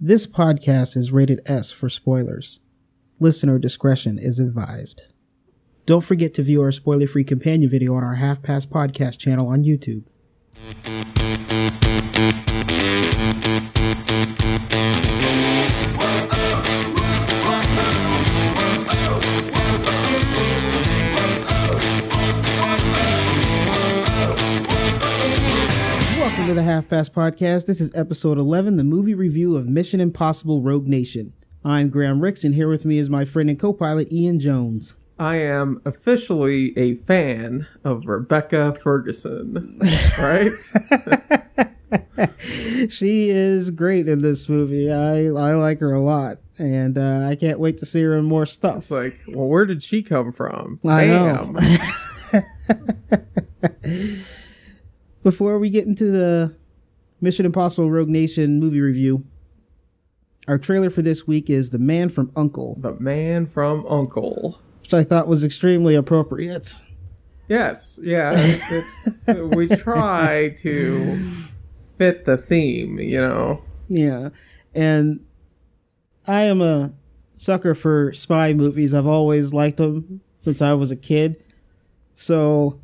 This podcast is rated S for spoilers. Listener discretion is advised. Don't forget to view our spoiler-free companion video on our Half Past Podcast channel on YouTube. Welcome to the Half Past Podcast. This is episode 11, the movie review of Mission Impossible Rogue Nation. I'm Graham Ricks, and here with me is my friend and co-pilot Ian Jones. I am officially a fan of Rebecca Ferguson, right? She is great in this movie. I like her a lot, and I can't wait to see her in more stuff. It's like, well, where did she come from? I know. Before we get into the Mission Impossible Rogue Nation movie review, our trailer for this week is The Man from U.N.C.L.E. The Man from U.N.C.L.E. Which I thought was extremely appropriate. Yes, yeah. We try to fit the theme, you know? Yeah, and I am a sucker for spy movies. I've always liked them since I was a kid. So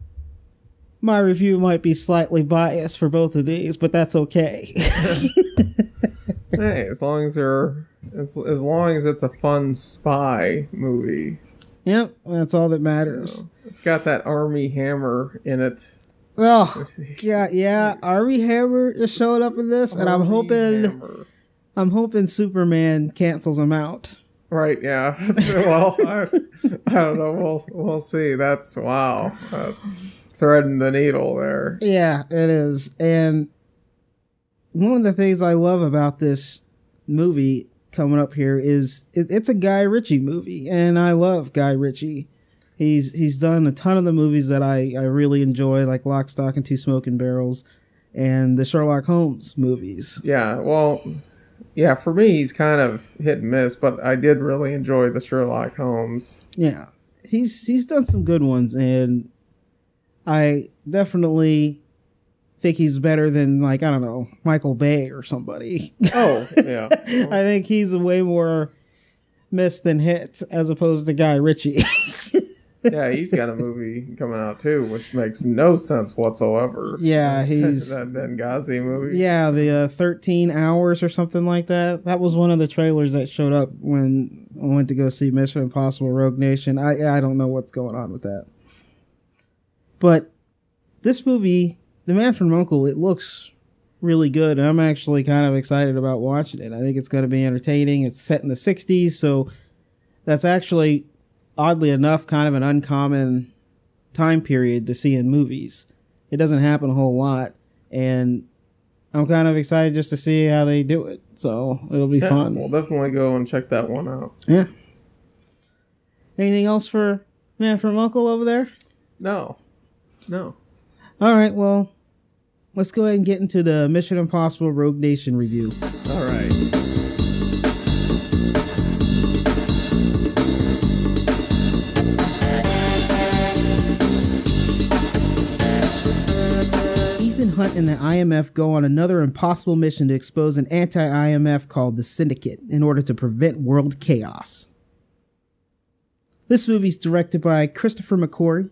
my review might be slightly biased for both of these, but that's okay. Hey, as long as it's a fun spy movie. Yep, that's all that matters. You know, it's got that Army Hammer in it. Oh, yeah. Armie Hammer just showed up in this, and I'm hoping Superman cancels him out. Right, yeah. Well, I don't know. We'll see. That's threading the needle there. Yeah, it is. And one of the things I love about this movie coming up here is it's a Guy Ritchie movie, and I love Guy Ritchie. He's done a ton of the movies that I really enjoy, like Lock, Stock, and Two Smoking Barrels, and the Sherlock Holmes movies. Yeah, well, yeah, for me, he's kind of hit and miss, but I did really enjoy the Sherlock Holmes. Yeah, he's done some good ones, and I definitely think he's better than, like, I don't know, Michael Bay or somebody. Oh, yeah. I think he's way more miss than hit as opposed to Guy Ritchie. Yeah, he's got a movie coming out too, which makes no sense whatsoever. Yeah, he's that Benghazi movie. Yeah, the 13 Hours or something like that. That was one of the trailers that showed up when I went to go see Mission Impossible Rogue Nation. I don't know what's going on with that. But this movie, The Man from U.N.C.L.E., it looks really good, and I'm actually kind of excited about watching it. I think it's going to be entertaining. It's set in the 60s, so that's actually, oddly enough, kind of an uncommon time period to see in movies. It doesn't happen a whole lot, and I'm kind of excited just to see how they do it, so it'll be fun. We'll definitely go and check that one out. Yeah. Anything else for Man from U.N.C.L.E. over there? No. All right, well, let's go ahead and get into the Mission Impossible Rogue Nation review. All right. Ethan Hunt and the IMF go on another impossible mission to expose an anti-IMF called the Syndicate in order to prevent world chaos. This movie's directed by Christopher McQuarrie.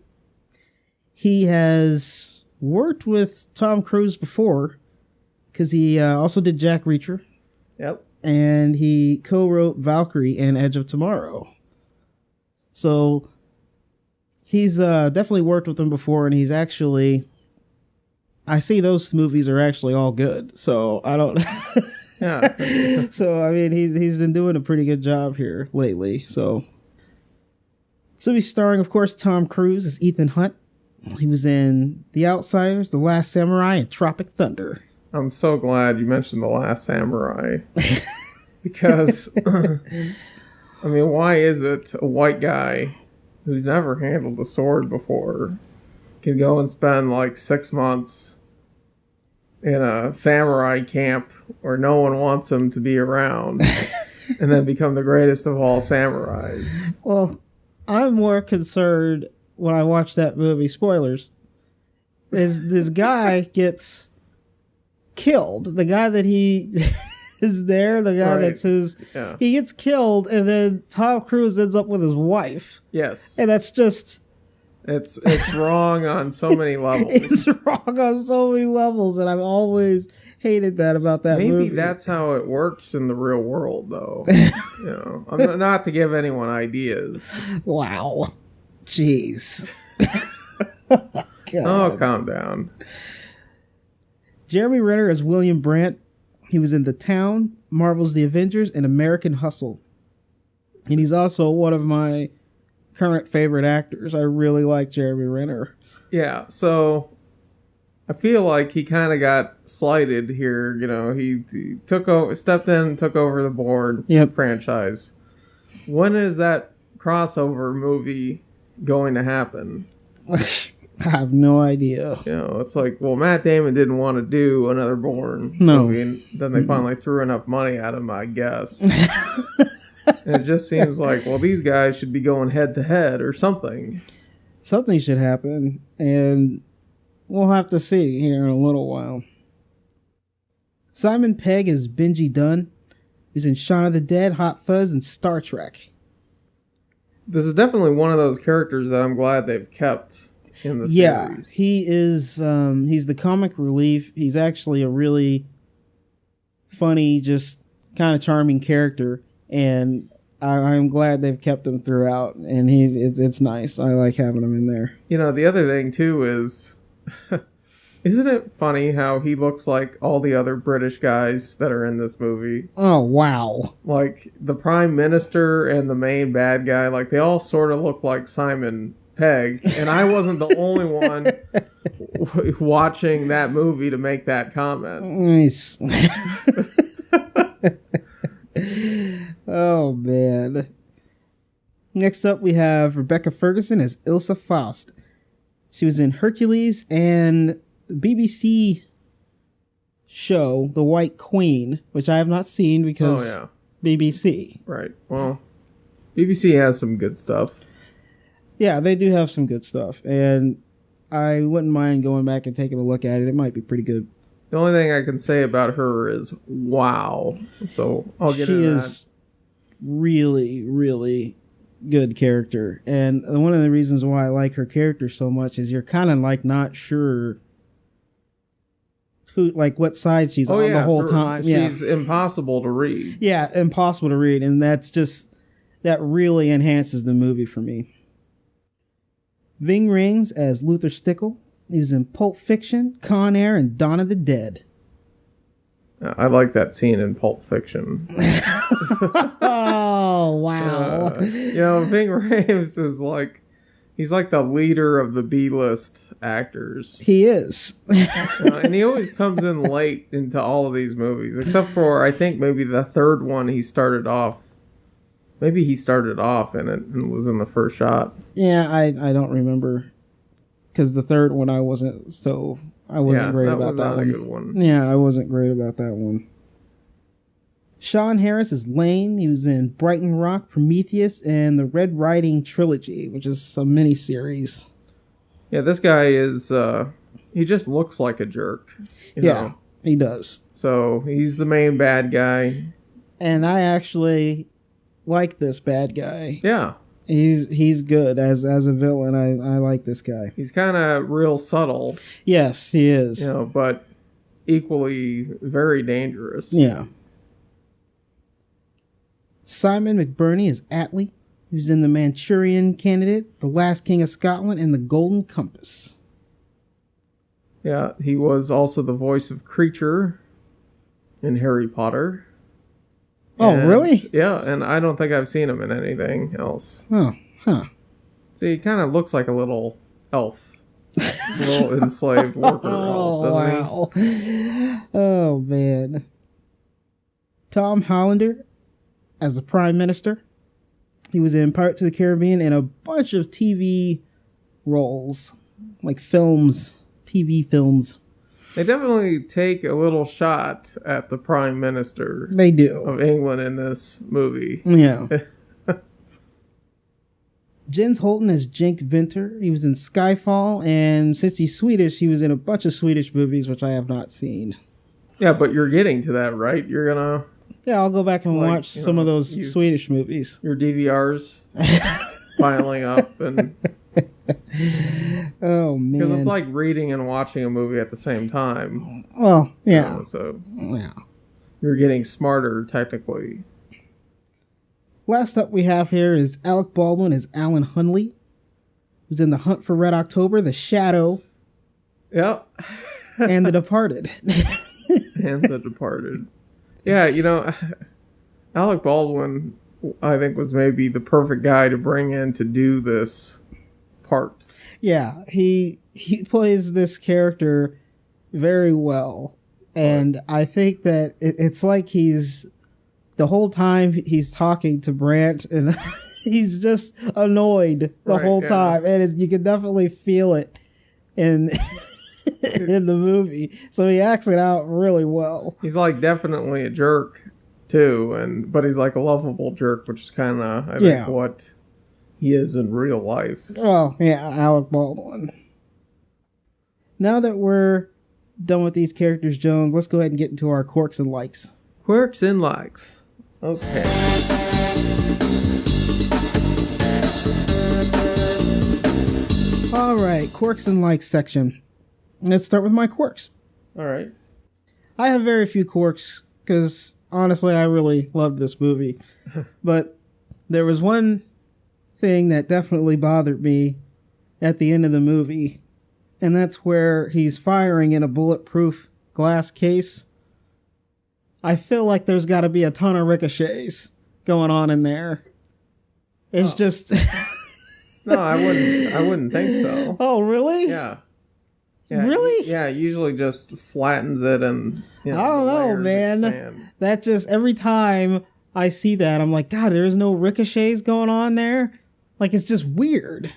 He has worked with Tom Cruise before, because he also did Jack Reacher. Yep. And he co-wrote Valkyrie and Edge of Tomorrow. So he's definitely worked with him before, and he's actually, I see those movies are actually all good. So I don't. Yeah. So I mean, he's been doing a pretty good job here lately. So he's starring, of course, Tom Cruise as Ethan Hunt. He was in The Outsiders, The Last Samurai, and Tropic Thunder. I'm so glad you mentioned The Last Samurai. Because, I mean, why is it a white guy who's never handled a sword before can go and spend like 6 months in a samurai camp where no one wants him to be around and then become the greatest of all samurais? Well, I'm more concerned when I watch that movie, spoilers, is this guy gets killed. The guy that he is there. The guy that says he gets killed, and then Tom Cruise ends up with his wife. Yes. And that's just... It's wrong on so many levels. It's wrong on so many levels, and I've always hated that about that movie. Maybe that's how it works in the real world, though. You know, I'm not to give anyone ideas. Wow. Jeez. Oh, calm down. Jeremy Renner as William Brandt. He was in The Town, Marvel's The Avengers, and American Hustle. And he's also one of my current favorite actors. I really like Jeremy Renner. Yeah, so I feel like he kind of got slighted here. You know, he stepped in and took over the Bourne franchise. When is that crossover movie going to happen? I have no idea. You know, it's like, well, Matt Damon didn't want to do another Bourne movie, and then they finally threw enough money at him, I guess. And it just seems like, well, these guys should be going head to head or something. Something should happen, and we'll have to see here in a little while. Simon Pegg is Benji Dunn. He's in Shaun of the Dead, Hot Fuzz, and Star Trek. This is definitely one of those characters that I'm glad they've kept in the series. Yeah, he is. He's the comic relief. He's actually a really funny, just kind of charming character, and I'm glad they've kept him throughout. And it's nice. I like having him in there. You know, the other thing too is, isn't it funny how he looks like all the other British guys that are in this movie? Oh wow! Like the Prime Minister and the main bad guy, like they all sort of look like Simon Pegg, and I wasn't the only one watching that movie to make that comment. Nice. Oh man. Next up we have Rebecca Ferguson as Ilsa Faust. She was in Hercules and the BBC show The White Queen, which I have not seen because BBC. Right. Well, BBC has some good stuff. Yeah, they do have some good stuff, and I wouldn't mind going back and taking a look at it. It might be pretty good. The only thing I can say about her is wow. So I'll get into that. She is really, really good character, and one of the reasons why I like her character so much is you're kind of like not sure who, like what side she's on the whole time. She's impossible to read. Yeah, impossible to read, and that really enhances the movie for me. Ving Rhames as Luther Stickle. He was in Pulp Fiction, Con Air, and Dawn of the Dead. I like that scene in Pulp Fiction. Oh, wow. You know, Ving Rhames is like, he's like the leader of the B-list actors. He is. And he always comes in late into all of these movies, except for, I think, maybe the third one he started off. Maybe he started off in it and was in the first shot. Yeah, I don't remember. Because the third one I wasn't great about that one. A good one. Yeah, I wasn't great about that one. Sean Harris is Lane. He was in Brighton Rock, Prometheus, and the Red Riding Trilogy, which is a miniseries. Yeah, this guy is, he just looks like a jerk. You know? He does. So, he's the main bad guy. And I actually like this bad guy. Yeah. He's good as a villain. I like this guy. He's kind of real subtle. Yes, he is. You know, but equally very dangerous. Yeah. Simon Mcburney is Atlee, who's in The Manchurian Candidate, The Last King of Scotland, and The Golden Compass. Yeah, he was also the voice of Creature in Harry Potter. Oh, really? Yeah, and I don't think I've seen him in anything else. Oh, huh. See, he kind of looks like a little elf. A little enslaved worker elf, doesn't he? Oh, man. Tom Hollander as the Prime Minister. He was in Pirates of the Caribbean and a bunch of TV roles. Like films, TV films. They definitely take a little shot at the Prime Minister. They do. Of England in this movie. Yeah. Jens Holten as Jenk Vinter. He was in Skyfall, and since he's Swedish, he was in a bunch of Swedish movies, which I have not seen. Yeah, but you're getting to that, right? You're gonna Yeah, I'll go back and watch some of those Swedish movies. Your DVRs piling up, and oh man, because it's like reading and watching a movie at the same time. Well, yeah. So yeah, you're getting smarter technically. Last up we have here is Alec Baldwin as Alan Hunley, who's in The Hunt for Red October, The Shadow, Yep, and The Departed. And The Departed. Yeah, Alec Baldwin, I think, was maybe the perfect guy to bring in to do this part. Yeah, he plays this character very well, and right. I think that it's like he's the whole time he's talking to Brandt, and he's just annoyed the whole time, and you can definitely feel it in in the movie. So he acts it out really well. He's like definitely a jerk too, but he's like a lovable jerk, which is kind of I think what he is in real life. Well, yeah, Alec Baldwin. Now that we're done with these characters, Jones, let's go ahead and get into our quirks and likes. Quirks and likes. Okay. All right, quirks and likes section. Let's start with my quirks. All right. I have very few quirks because, honestly, I really loved this movie. But there was one thing that definitely bothered me at the end of the movie, and that's where he's firing in a bulletproof glass case. I feel like there's got to be a ton of ricochets going on in there. It's just... No, I wouldn't think so. Oh, really? Yeah. Really? Yeah, it usually just flattens it and... I don't know, man. Expand. That just, every time I see that, I'm like, God, there's no ricochets going on there? Like, it's just weird.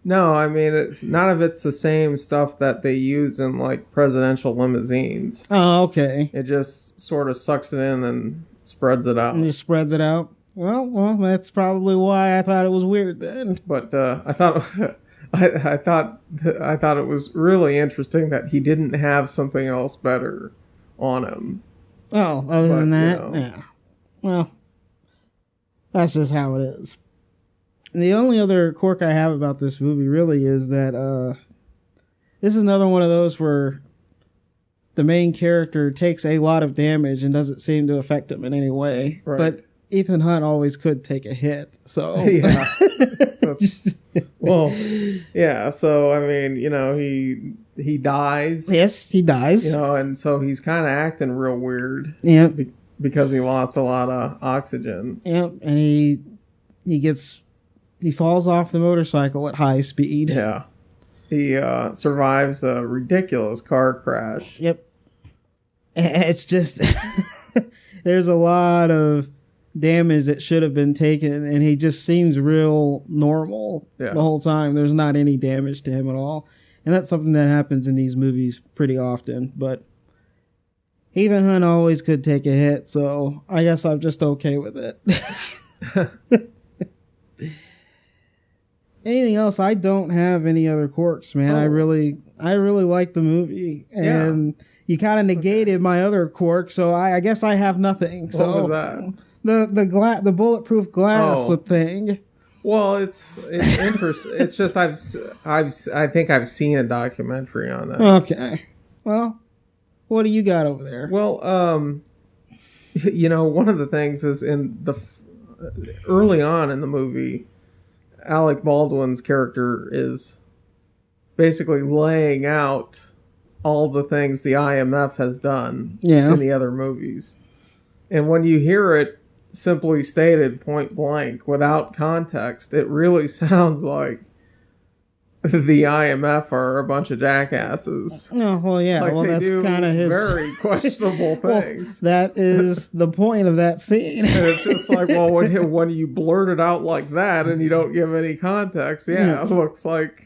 No, I mean, none of it's the same stuff that they use in, like, presidential limousines. Oh, okay. It just sort of sucks it in and spreads it out. And just spreads it out? Well, that's probably why I thought it was weird then. But I thought it was really interesting that he didn't have something else better on him. Oh, other than that? Yeah. Well, that's just how it is. The only other quirk I have about this movie really is that this is another one of those where the main character takes a lot of damage and doesn't seem to affect him in any way. Right. But Ethan Hunt always could take a hit, so... Yeah. Well, yeah, so, I mean, he dies. Yes, he dies. And so he's kind of acting real weird. Yeah. Because he lost a lot of oxygen. Yep, and he falls off the motorcycle at high speed. Yeah. He survives a ridiculous car crash. Yep. It's just... There's a lot of damage that should have been taken, and he just seems real normal the whole time. There's not any damage to him at all. And that's something that happens in these movies pretty often. But Ethan Hunt always could take a hit, so I guess I'm just okay with it. Anything else? I don't have any other quirks, man. I really like the movie, and you kind of negated my other quirk, so I guess I have nothing. So what was that? The bulletproof glass thing. Well, it's interesting. It's just I think I've seen a documentary on that. Okay. Well, what do you got over there? Well, one of the things is early on in the movie, Alec Baldwin's character is basically laying out all the things the IMF has done in the other movies. And when you hear it simply stated point blank without context, it really sounds like the IMF are a bunch of jackasses. Oh, well, yeah. Like that's kind of his very questionable things. That is the point of that scene. And it's just like, well, when you blurt it out like that and you don't give any context, it looks like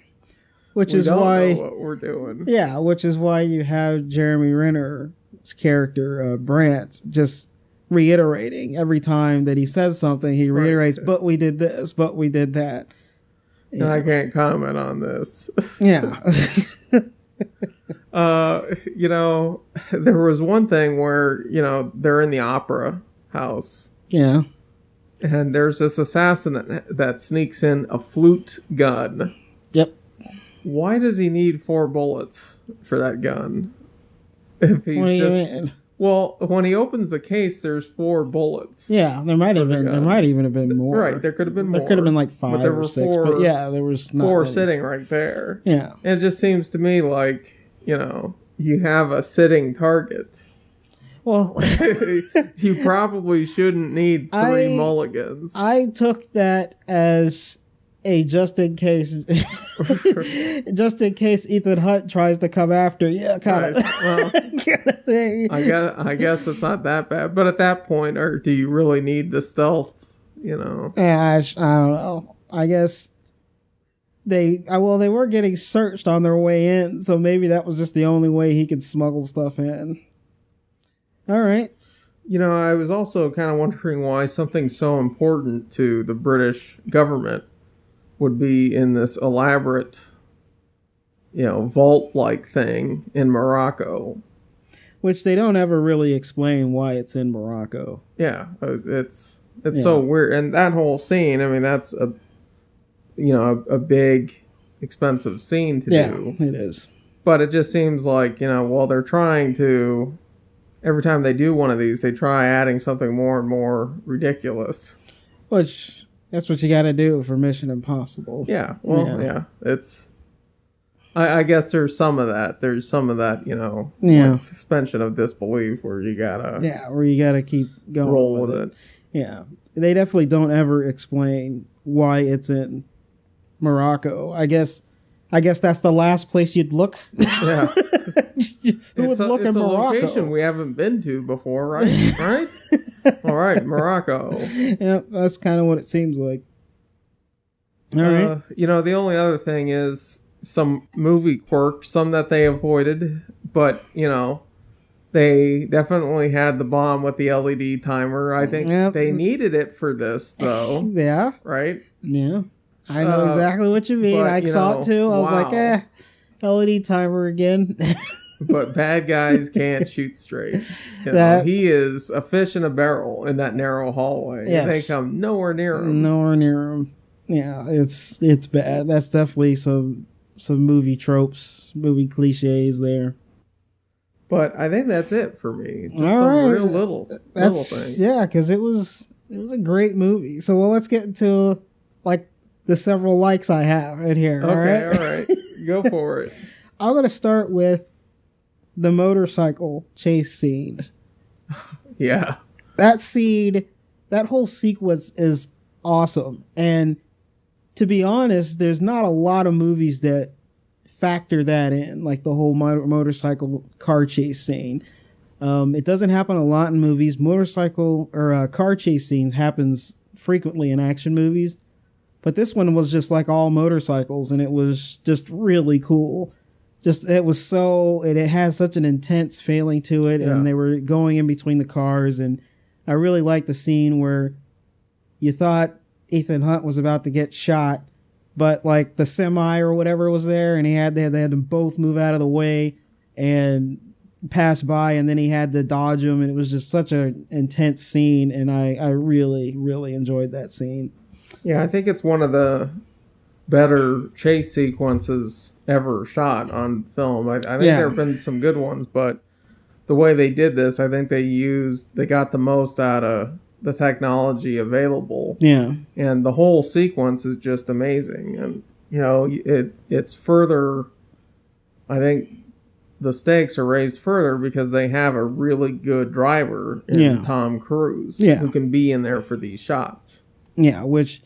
which we is don't why know what we're doing. Yeah, which is why you have Jeremy Renner's character Brandt just reiterating every time that he says something. He reiterates, "But we did this, but we did that." And I can't comment on this. Yeah. You know, there was one thing where, you know, they're in the opera house. Yeah. And there's this assassin that sneaks in a flute gun. Yep. Why does he need 4 bullets for that gun? If he's What do you just mean? well, when he opens the case, there's 4 bullets. Yeah, there might even have been more. Right, there could have been more. There could have been like 5 or 6, but yeah, there was not 4 many. sitting right there. Yeah. And it just seems to me like, you know, you have a sitting target. Well, you probably shouldn't need 3 mulligans. I took that as a just in case Ethan Hunt tries to come after you kind of thing. I guess it's not that bad, but at that point, or do you really need the stealth? You know? Yeah, I don't know. I guess they were getting searched on their way in, so maybe that was just the only way he could smuggle stuff in. All right. You know, I was also kind of wondering why something so important to the British government would be in this elaborate, you know, vault-like thing in Morocco. Which they don't ever really explain why it's in Morocco. Yeah, it's so weird. And that whole scene, I mean, that's a big, expensive scene to do. Yeah, it is. But it just seems like, you know, while they're trying to, every time they do one of these, they try adding something more and more ridiculous. Which, that's what you got to do for Mission Impossible. Yeah, well, yeah. It's, I guess there's some of that. There's some of that, you know, like suspension of disbelief where you gotta... Yeah, where you gotta keep going roll with it. Yeah. They definitely don't ever explain why it's in Morocco. I guess that's the last place you'd look. Yeah. Who would look in Morocco? It's a location we haven't been to before, right? Right? All right, Morocco. Yeah, that's kind of what it seems like. All right. You know, the only other thing is some movie quirks, some that they avoided, but, you know, they definitely had the bomb with the LED timer. I think they needed it for this, though. Yeah. Right? Yeah. I know exactly what you mean. I saw it too. I was like, LED timer again. But bad guys can't shoot straight. You know, he is a fish in a barrel in that narrow hallway. Yes. They come nowhere near him. Nowhere near him. Yeah, it's bad. That's definitely some movie tropes, movie cliches there. But I think that's it for me. Just some real little things. Yeah, because it was a great movie. So let's get into like the several likes I have in here. Okay, all right. Go for it. I'm going to start with the motorcycle chase scene. Yeah. That scene, that whole sequence is awesome. And to be honest, there's not a lot of movies that factor that in, like the whole motorcycle car chase scene. It doesn't happen a lot in movies. Motorcycle or car chase scenes happens frequently in action movies. But this one was just like all motorcycles, and it was just really cool. It had such an intense feeling to it, and they were going in between the cars, and I really liked the scene where you thought Ethan Hunt was about to get shot, but like the semi or whatever was there, and they had to both move out of the way and pass by, and then he had to dodge him, and it was just such an intense scene, and I really, really enjoyed that scene. Yeah, I think it's one of the better chase sequences ever shot on film. I think there have been some good ones, but the way they did this, I think they got the most out of the technology available. Yeah. And the whole sequence is just amazing. And, you know, it's further, I think the stakes are raised further because they have a really good driver in Tom Cruise who can be in there for these shots. Yeah, which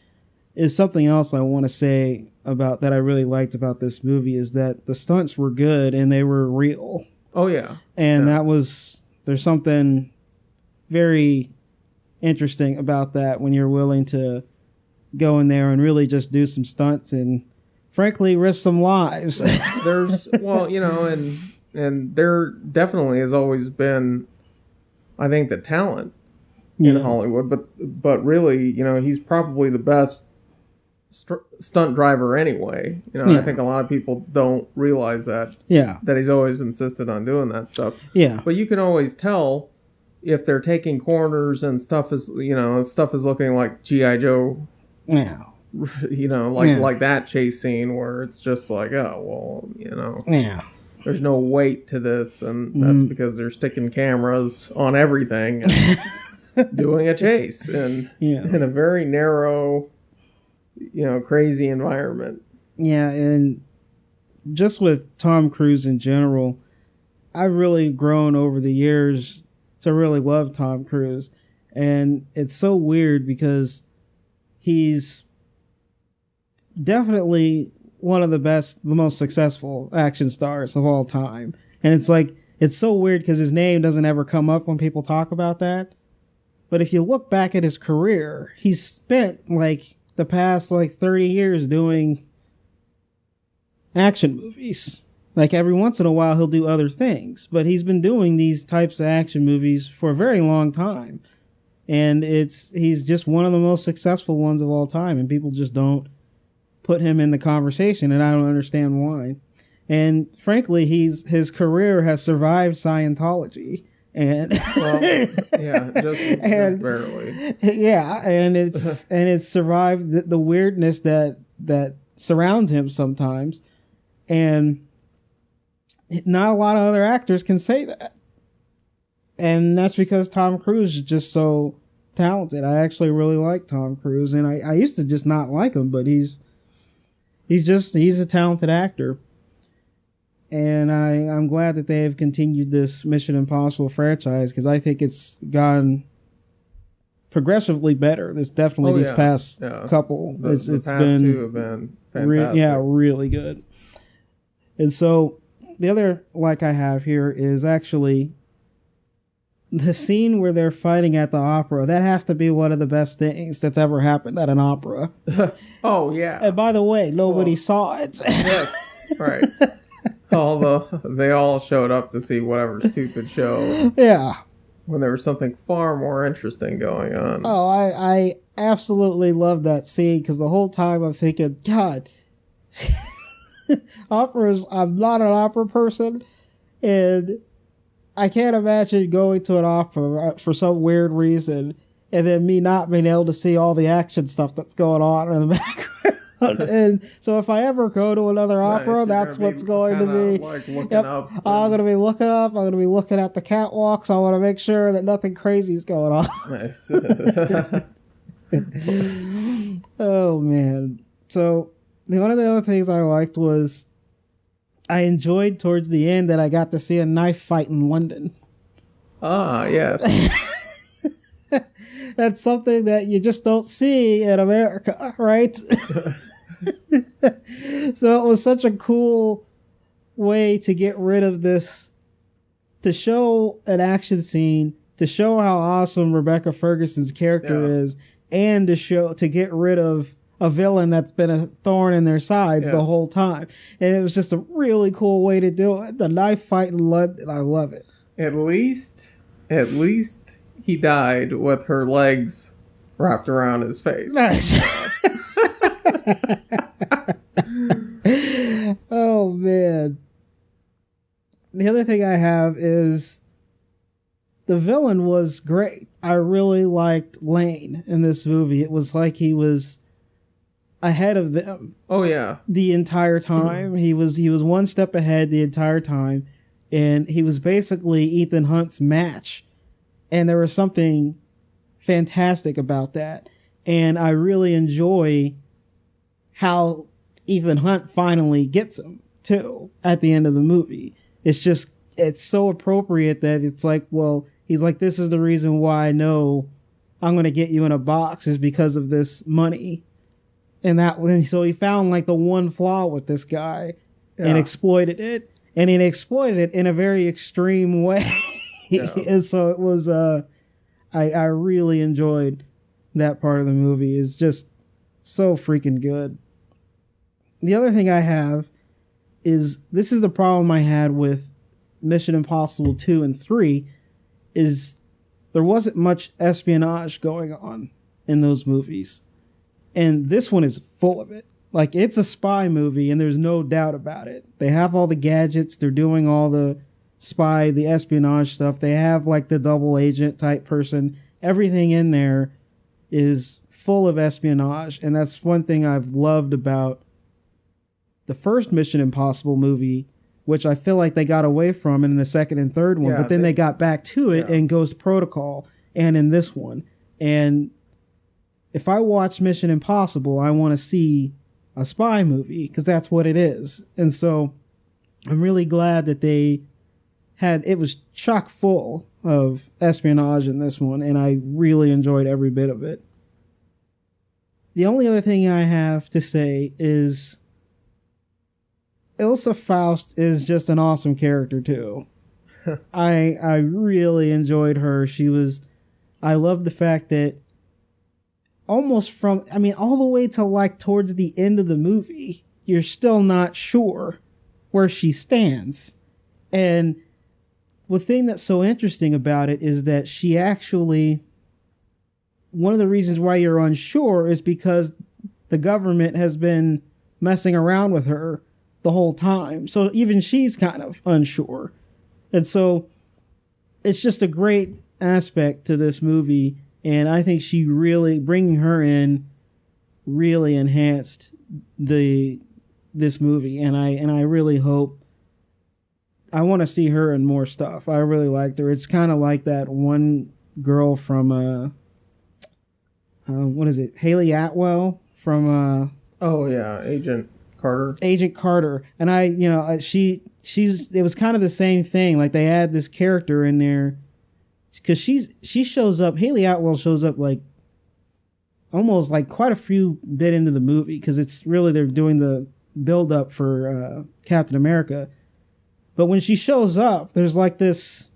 is something else I want to say about that I really liked about this movie is that the stunts were good and they were real. Oh, yeah. And there's something very interesting about that when you're willing to go in there and really just do some stunts and frankly risk some lives. Well, you know, and there definitely has always been, I think, the talent in Hollywood, but really, you know, he's probably the best stunt driver anyway. I think a lot of people don't realize that. Yeah. That he's always insisted on doing that stuff. Yeah. But you can always tell if they're taking corners and stuff is looking like G.I. Joe. Yeah. Like that chase scene where it's just like, oh, well, Yeah. there's no weight to this, and that's because they're sticking cameras on everything and doing a chase in a very narrow, crazy environment. Yeah, and just with Tom Cruise in general, I've really grown over the years to really love Tom Cruise. And it's so weird because he's definitely one of the most successful action stars of all time. And it's so weird because his name doesn't ever come up when people talk about that. But if you look back at his career, he's spent the past 30 years doing action movies. Every once in a while he'll do other things, but he's been doing these types of action movies for a very long time. And he's just one of the most successful ones of all time, and people just don't put him in the conversation, and I don't understand why. And frankly, his career has survived Scientology. And just barely. Yeah, and it's survived the weirdness that surrounds him sometimes, and not a lot of other actors can say that. And that's because Tom Cruise is just so talented. I actually really like Tom Cruise, and I used to just not like him, but he's a talented actor. And I'm glad that they have continued this Mission Impossible franchise, because I think it's gone progressively better. This past couple. The past been two have been fantastic. Really good. And so the other I have here is actually the scene where they're fighting at the opera. That has to be one of the best things that's ever happened at an opera. Oh, yeah. And by the way, nobody saw it. Yes, right. They all showed up to see whatever stupid show. Yeah. When there was something far more interesting going on. Oh, I absolutely love that scene, because the whole time I'm thinking, God, I'm not an opera person, and I can't imagine going to an opera for some weird reason and then me not being able to see all the action stuff that's going on in the background. And so if I ever go to another opera, that's what's going to be. Looking up. I'm going to be looking up. I'm going to be looking at the catwalks. I want to make sure that nothing crazy is going on. Nice. Oh, man. So one of the other things I liked was I enjoyed towards the end that I got to see a knife fight in London. Ah, yes. That's something that you just don't see in America, right? So it was such a cool way to get rid of this, to show an action scene, to show how awesome Rebecca Ferguson's character is, and to get rid of a villain that's been a thorn in their sides the whole time. And it was just a really cool way to do it. The knife fight in London, I love it. At least he died with her legs wrapped around his face. Nice. Oh, man. The other thing I have is the villain was great. I really liked Lane in this movie. It was like he was ahead of them. Oh, yeah. The entire time. He was one step ahead the entire time. And he was basically Ethan Hunt's match. And there was something fantastic about that. And I really enjoy how Ethan Hunt finally gets him, too, at the end of the movie. It's so appropriate that it's like, well, he's like, this is the reason why I know I'm going to get you in a box, is because of this money. And so he found the one flaw with this guy and exploited it. And he exploited it in a very extreme way. Yeah. And so it was, I really enjoyed that part of the movie. It's just so freaking good. The other thing I have is, this is the problem I had with Mission Impossible 2 and 3, is there wasn't much espionage going on in those movies. And this one is full of it. Like, it's a spy movie, and there's no doubt about it. They have all the gadgets. They're doing all the the espionage stuff. They have, like, the double agent type person. Everything in there is full of espionage, and that's one thing I've loved about the first Mission Impossible movie, which I feel like they got away from in the second and third one, but then they got back to it in Ghost Protocol and in this one. And if I watch Mission Impossible, I want to see a spy movie, because that's what it is. And so I'm really glad that it was chock full of espionage in this one, and I really enjoyed every bit of it. The only other thing I have to say is Ilsa Faust is just an awesome character too. I really enjoyed her. I love the fact that almost all the way to like towards the end of the movie, you're still not sure where she stands. And the thing that's so interesting about it is that she actually, one of the reasons why you're unsure is because the government has been messing around with her the whole time. So even she's kind of unsure. And so it's just a great aspect to this movie. And I think she really, bringing her in, really enhanced this movie. And I really hope, I want to see her in more stuff. I really liked her. It's kind of like that one girl from, what is it? Haley Atwell from, Agent Carter. Agent Carter. And it was kind of the same thing. Like, they had this character in there, because she shows up, Haley Atwell shows up like almost like quite a few bit into the movie, because it's really, they're doing the build up for Captain America. But when she shows up, there's like this,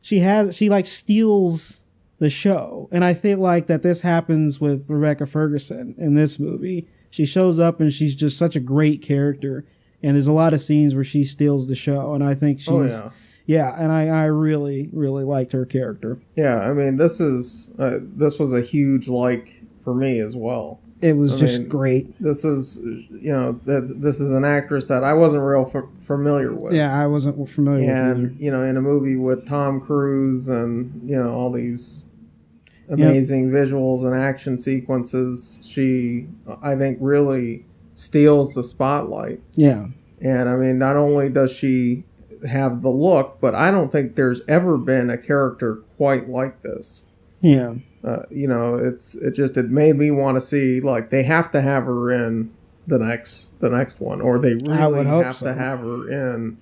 she like steals the show. And I feel like that this happens with Rebecca Ferguson in this movie. She shows up and she's just such a great character. And there's a lot of scenes where she steals the show. And I think she's, and I really, really liked her character. Yeah, I mean, this was a huge like for me as well. It was great. This is, this is an actress that I wasn't real familiar with. Yeah, I wasn't familiar with her. In a movie with Tom Cruise and, all these amazing visuals and action sequences, she, I think, really steals the spotlight. Yeah. And, I mean, not only does she have the look, but I don't think there's ever been a character quite like this. Yeah. It made me want to see, like, they have to have her in the next one, or they really have to have her in,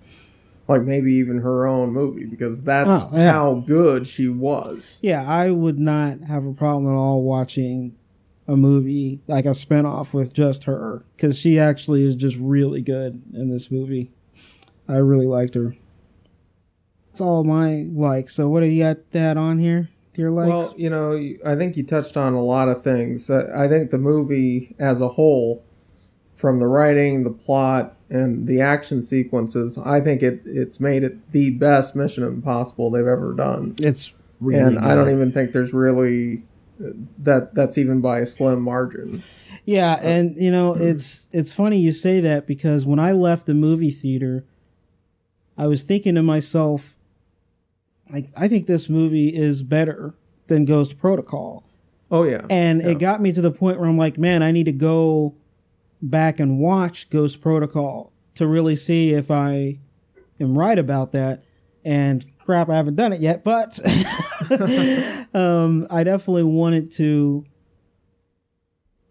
like, maybe even her own movie, because that's how good she was. Yeah, I would not have a problem at all watching a movie, like a spinoff with just her, because she actually is just really good in this movie. I really liked her. That's all my likes. So what do you got that on here? Your likes? Well, I think you touched on a lot of things. I think the movie as a whole, from the writing, the plot, and the action sequences, I think it's made it the best Mission Impossible they've ever done. It's really good. I don't even think there's really that's even by a slim margin. Yeah, and it's funny you say that, because when I left the movie theater, I was thinking to myself, I think this movie is better than Ghost Protocol. Oh, yeah. And it got me to the point where I'm like, man, I need to go back and watch Ghost Protocol to really see if I am right about that. And crap, I haven't done it yet, but I definitely wanted to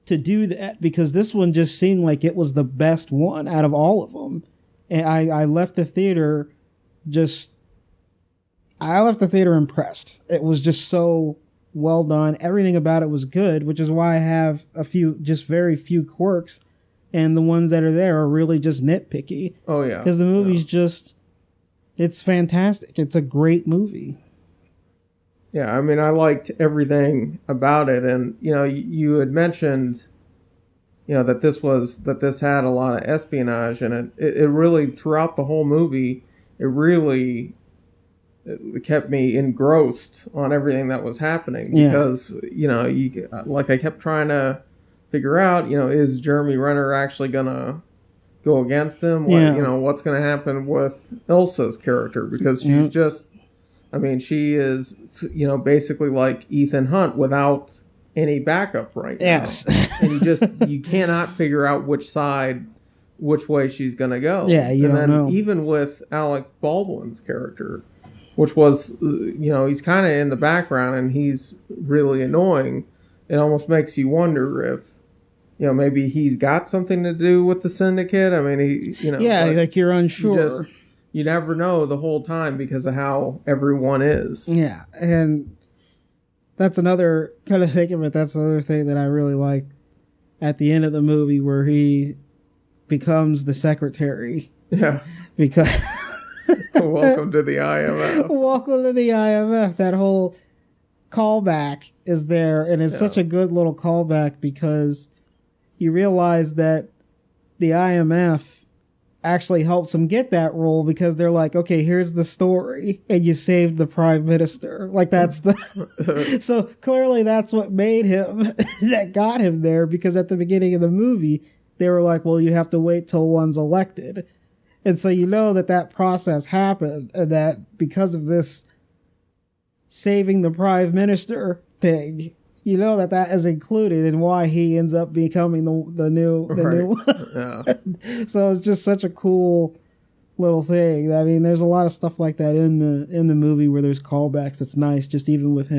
do that, because this one just seemed like it was the best one out of all of them. And I left the theater impressed. It was just so well done. Everything about it was good, which is why I have very few quirks, and the ones that are there are really just nitpicky. Oh, yeah. Because the movie's it's fantastic. It's a great movie. Yeah, I mean, I liked everything about it, and, you had mentioned, that this had a lot of espionage in it. It really, throughout the whole movie, it kept me engrossed on everything that was happening, because I kept trying to figure out, is Jeremy Renner actually gonna go against him? What's gonna happen with Ilsa's character, because she's just, she is, basically like Ethan Hunt without any backup right now. Yes. And you cannot figure out which way she's gonna go. Yeah, you don't know. Even with Alec Baldwin's character, which was, he's kind of in the background and he's really annoying. It almost makes you wonder if, maybe he's got something to do with the Syndicate. Like you're unsure. You never know the whole time because of how everyone is. Yeah, and that's another kind of think of it. That's another thing that I really like at the end of the movie where he becomes the secretary. Yeah. Because welcome to the IMF. Welcome to the IMF. That whole callback is there, and it's such a good little callback because you realize that the IMF actually helps him get that role because they're like, okay, here's the story, and you saved the prime minister. Like that's the so clearly that's what made him that got him there, because at the beginning of the movie they were like, well, you have to wait till one's elected. And so that process happened, and that because of this saving the prime minister thing, that is included in why he ends up becoming the new one. Yeah. So it's just such a cool little thing. There's a lot of stuff like that in the movie where there's callbacks. It's nice, just even with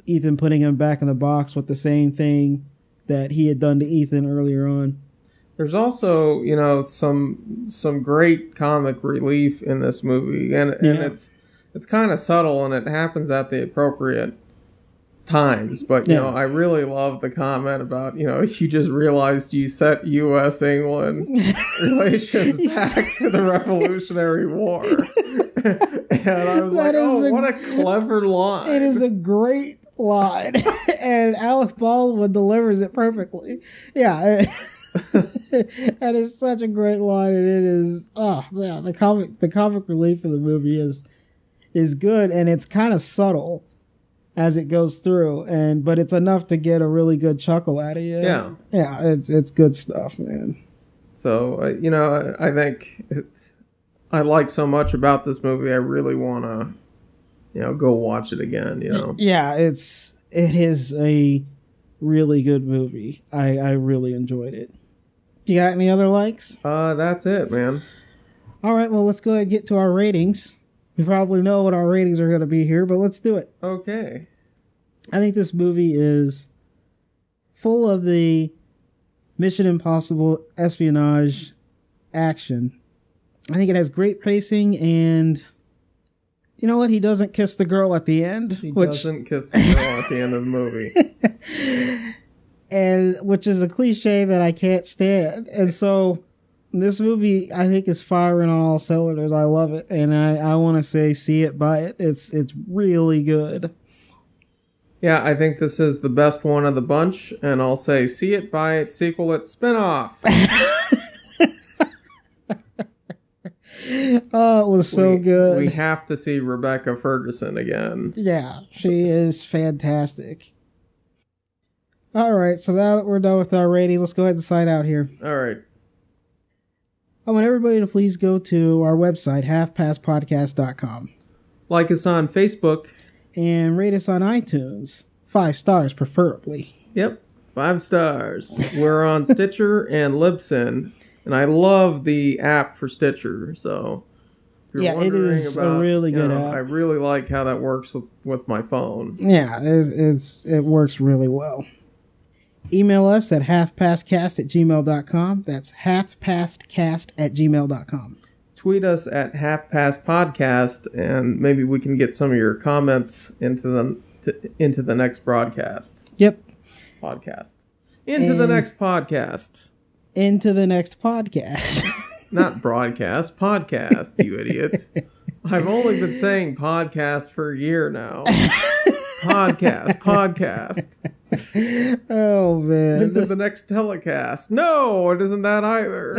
Ethan putting him back in the box with the same thing that he had done to Ethan earlier on. There's also, some great comic relief in this movie, and it's kind of subtle, and it happens at the appropriate times. But I really love the comment about you just realized you set U.S.-England relations back to the Revolutionary War, and I was what a clever line! It is a great line, and Alec Baldwin delivers it perfectly. Yeah. That is such a great line, and it is the comic relief of the movie is good, and it's kind of subtle as it goes through, but it's enough to get a really good chuckle out of you. Yeah, it's good stuff, man. So I think I like so much about this movie. I really want to go watch it again. Yeah, it is a really good movie. I really enjoyed it. Do you got any other likes? That's it, man. All right, well, let's go ahead and get to our ratings. We probably know what our ratings are going to be here, but let's do it. Okay. I think this movie is full of the Mission Impossible espionage action. I think it has great pacing, and you know what? He doesn't kiss the girl at the end. He doesn't kiss the girl at the end of the movie. And which is a cliche that I can't stand. And so this movie, I think, is firing on all cylinders. I love it, and I want to say see it, buy it. It's really good. Yeah, I think this is the best one of the bunch, and I'll say see it, buy it, sequel it, spin-off. Oh, it was so good. We have to see Rebecca Ferguson again. Yeah, she is fantastic. All right, so now that we're done with our rating, let's go ahead and sign out here. All right. I want everybody to please go to our website, halfpasspodcast.com. Like us on Facebook. And rate us on iTunes. 5 stars, preferably. Yep, 5 stars. We're on Stitcher and Libsyn. And I love the app for Stitcher, so... If you're wondering it is a really good app. I really like how that works with my phone. Yeah, it works really well. Email us at halfpastcast@gmail.com. That's halfpastcast@gmail.com. Tweet us at halfpastpodcast, and maybe we can get some of your comments into the next broadcast. Yep. Podcast. Into the next podcast. Not broadcast, podcast, you idiot. I've only been saying podcast for a year now. Podcast. Oh, man. Into the next telecast. No, it isn't that either.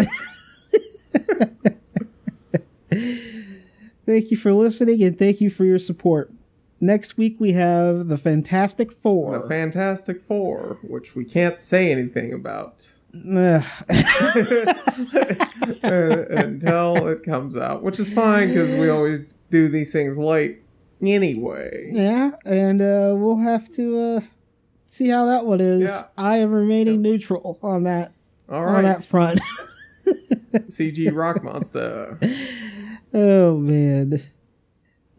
Thank you for listening, and thank you for your support. Next week we have the Fantastic Four. The Fantastic Four, which we can't say anything about until it comes out, which is fine because we always do these things late anyway. Yeah, and we'll have to see how that one is. Yeah. I am remaining neutral on that. All right. On that front. CG Rock Monster. Oh man.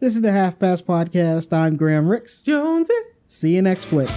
This is the Half Past Podcast. I'm Graham Ricks. Jonesy. See you next week.